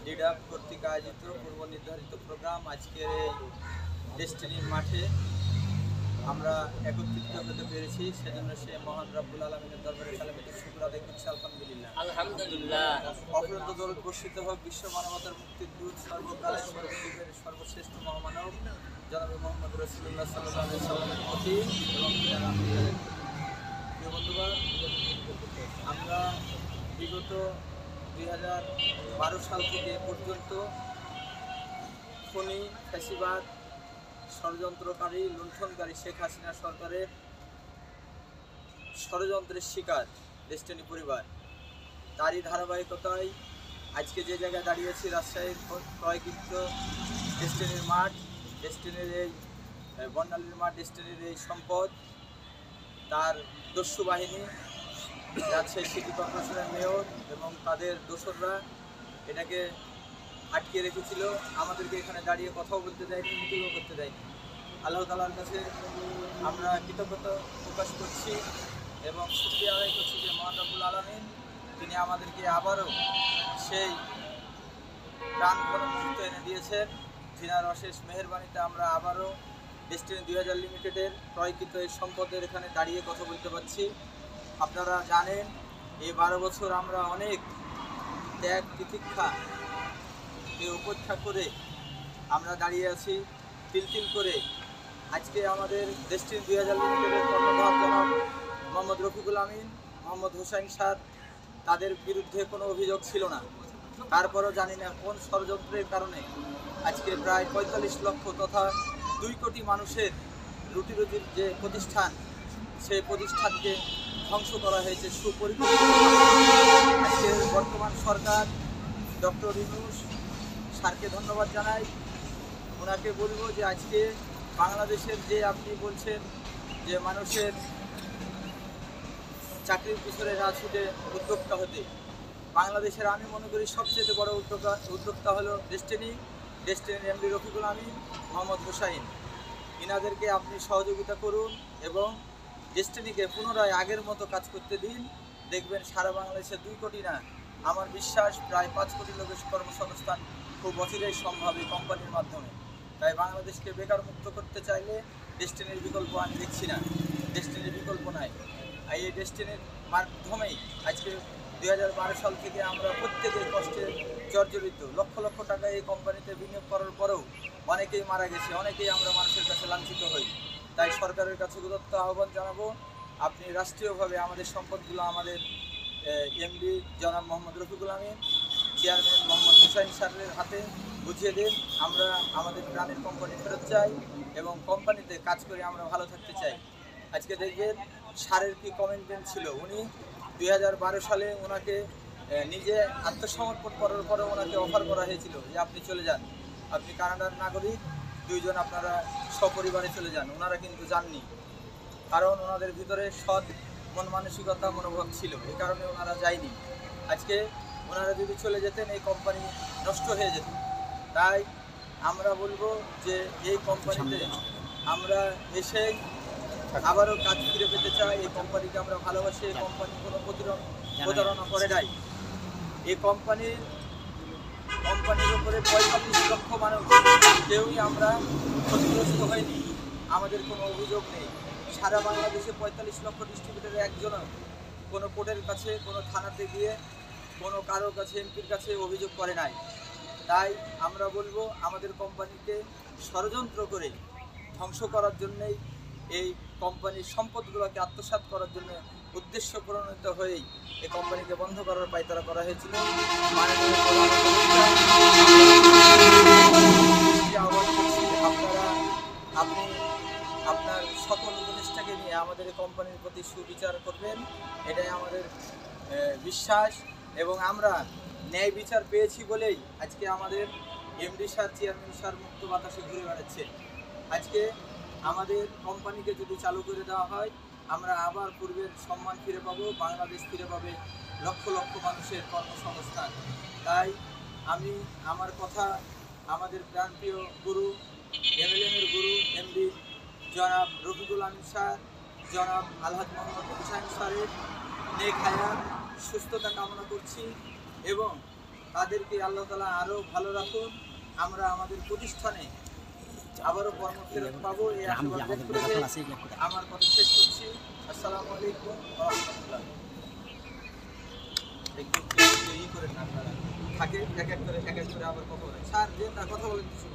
ডিডাপ কর্তৃক আয়োজিত পূর্ব নির্ধারিত প্রোগ্রাম আজকের এই ডেস্টিনির মাঠে আমরা একত্রিত হতে পেরেছি। সেজন্য সে মহান রব্বুল আলমিনের দরবারে কালেমাত শুকর আদায় করছি, আলহামদুলিল্লাহ। আলহামদুলিল্লাহ। অফুরন্ত দরুদ বর্ষিত হোক বিশ্ব মানবতার মুক্তির দূত সর্বকালের সর্বযুগের সর্বশ্রেষ্ঠ মহামানব জনাবে মোহাম্মদ রাসূলুল্লাহ সাল্লাল্লাহু আলাইহি ওয়াসাল্লামের প্রতি এবং প্রিয় বন্ধুগণ, আমরা বিগত 2012 সাল থেকে পর্যন্ত খনি, ফ্যাসিবাদ, ষড়যন্ত্রকারী, লুণ্ঠনকারী শেখ হাসিনা সরকারের ষড়যন্ত্রের শিকার ডেস্টিনি পরিবার। তারই ধারাবাহিকতায় আজকে যে জায়গায় দাঁড়িয়েছি, রাজশাহীর ক্রয়কৃত ডেস্টিনির মাঠ, ডেস্টিনির এই বর্ণালীর মাঠ, ডেস্টিনির এই সম্পদ, তার দস্যু বাহিনী, রাজশাহী সিটি কর্পোরেশনের মেয়র এবং তাদের দোসররা এটাকে আটকে রেখেছিল। আমাদেরকে এখানে দাঁড়িয়ে কথাও বলতে দেয়নি, মিটিংও করতে দেয়নি। আল্লাহ তাআলার কাছে আমরা কৃতজ্ঞতা প্রকাশ করছি এবং শুকরিয়া আদায় করছি যে মহান রব্বুল আলামিন তিনি আমাদেরকে আবারও সেই প্রাণপণ মুহূর্ত এনে দিয়েছেন। যিনার অশেষ মেহেরবানিতে আমরা আবারও ডেস্টিনি 2000 লিমিটেডের ক্রয়কৃত এই সম্পদের এখানে দাঁড়িয়ে কথা বলতে পারছি। আপনারা জানেন এই 12 বছর আমরা অনেক ত্যাগ তিতিক্ষা উপেক্ষা করে আমরা দাঁড়িয়ে আছি তিল করে। আজকে আমাদের ডেস্টিনি 2000 লিমিটেডের কর্ণধার জনাব মোহাম্মদ রফিকুল আমিন, মোহাম্মদ হোসাইন স্যার, তাদের বিরুদ্ধে কোনো অভিযোগ ছিল না। তারপরও জানি না কোন ষড়যন্ত্রের কারণে আজকে প্রায় 45 লক্ষ তথা 2 কোটি মানুষের রুটি রুজির যে প্রতিষ্ঠান, সেই প্রতিষ্ঠানকে ধ্বংস করা হয়েছে সুপরিকল্পিতভাবে। আজকে বর্তমান সরকার ডক্টর ইউনূস স্যারকে ধন্যবাদ জানাই। ওনাকে বলবো যে আজকে বাংলাদেশের যে আপনি বলছেন যে মানুষের চাকরির পিছনে না ছুটে উদ্যোক্তা হতে, বাংলাদেশের আমি মনে করি সবচেয়ে বড় উদ্যোক্তা হলো ডেস্টিনির এমডি রফিকুল আমিন, মোহাম্মদ হোসাইন। ইনাদেরকে আপনি সহযোগিতা করুন এবং ডেস্টিনিকে পুনরায় আগের মতো কাজ করতে দিন। দেখবেন সারা বাংলাদেশে 2 কোটি না, আমার বিশ্বাস প্রায় 5 কোটি লোকের কর্মসংস্থান খুব অচিরেই সম্ভব এই কোম্পানির মাধ্যমে। তাই বাংলাদেশকে বেকার মুক্ত করতে চাইলে ডেস্টিনির বিকল্প আমি দেখছি না, ডেস্টিনির বিকল্প নাই। এই ডেস্টিনির মাধ্যমেই আজকে 2012 সাল থেকে আমরা প্রত্যেকের কষ্টে জর্জরিত। লক্ষ লক্ষ টাকা এই কোম্পানিতে বিনিয়োগ করার পরেও অনেকেই মারা গেছে, অনেকেই আমরা মানুষের কাছে লাঞ্ছিত হই। তাই সরকারের কাছে উদাত্ত আহ্বান জানাবো, আপনি রাষ্ট্রীয়ভাবে আমাদের সম্পদগুলো আমাদের এমডি জনাব মোহাম্মদ রফিকুল আমিন, চেয়ারম্যান মোহাম্মদ হোসাইন স্যারের হাতে বুঝিয়ে দিন। আমরা আমাদের প্রাণের কোম্পানি ফেরত চাই এবং কোম্পানিতে কাজ করে আমরা ভালো থাকতে চাই। আজকে দেখবেন স্যারের কি কমিটমেন্ট ছিল। উনি 2012 সালে ওনাকে নিজে আত্মসমর্পণ করার পরে ওনাকে অফার করা হয়েছিল যে আপনি চলে যান, আপনি কানাডার নাগরিক, 2 জন আপনারা সপরিবারে চলে যান। ওনারা কিন্তু যাননি, কারণ ওনাদের ভিতরে সৎ মন মানসিকতা মনোভাব ছিল, এই কারণে ওনারা যায়নি। আজকে ওনারা যদি চলে যেতেন এই কোম্পানি নষ্ট হয়ে যেত। তাই আমরা বলবো যে এই কোম্পানিতে আমরা এসে আবারও কাজ ফিরে পেতে চাই। এই কোম্পানিকে আমরা ভালোবাসি। এই কোম্পানি কোনো প্রতারণা করে নাই। এই কোম্পানির উপরে 45 লক্ষ মানুষ, কেউই আমরা ক্ষতিগ্রস্ত হয়নি, আমাদের কোনো অভিযোগ নেই। সারা বাংলাদেশে 45 লক্ষ ডিস্ট্রিবিউটরের একজনও কোনো কোর্টের কাছে, কোনো থানাতে গিয়ে, কোনো কারোর কাছে, এমপির কাছে অভিযোগ করে নাই। তাই আমরা বলবো আমাদের কোম্পানিকে ষড়যন্ত্র করে ধ্বংস করার জন্যেই, এই কোম্পানির সম্পদগুলোকে আত্মসাৎ করার জন্য উদ্দেশ্য প্রণীত হয়েই এই কোম্পানিকে বন্ধ করার পায়তারা করা হয়েছিল। আপনি আপনার সকল উপদেষ্টাকে নিয়ে আমাদের এই কোম্পানির প্রতি সুবিচার করবেন, এটাই আমাদের বিশ্বাস। এবং আমরা ন্যায় বিচার পেয়েছি বলেই আজকে আমাদের এমডি স্যার, চেয়ারম্যান স্যার মুক্ত বাতাসে ঘুরে বেড়াচ্ছে। আজকে আমাদের কোম্পানিকে যদি চালু করে দেওয়া হয়, আমরা আবার পূর্বের সম্মান ফিরে পাবো, বাংলাদেশ ফিরে পাবে লক্ষ লক্ষ মানুষের কর্মসংস্থান। তাই আমি আমার কথা আমাদের প্রাণপ্রিয় গুরু, এমএলএমের গুরু এমডি জনাব রফিকুল আমিন স্যার, জনাব আলহাজ মোহাম্মদ হোসাইন স্যারের নেক হায়াত, সুস্থতা কামনা করছি এবং তাদেরকে আল্লাহ তাআলা আরও ভালো রাখুন। আমরা আমাদের প্রতিষ্ঠানে আবারও কর্মফেরত পাবো এই আশাবাদ ব্যক্ত করে আমার কথা শেষ করছি। আসসালামু আলাইকুম ওয়া রাহমাতুল্লাহ। একটু ই করেন না আপনারা, থাকে এক এক করে আবার কথা বলেন। স্যার যে কথা বলেন কিছু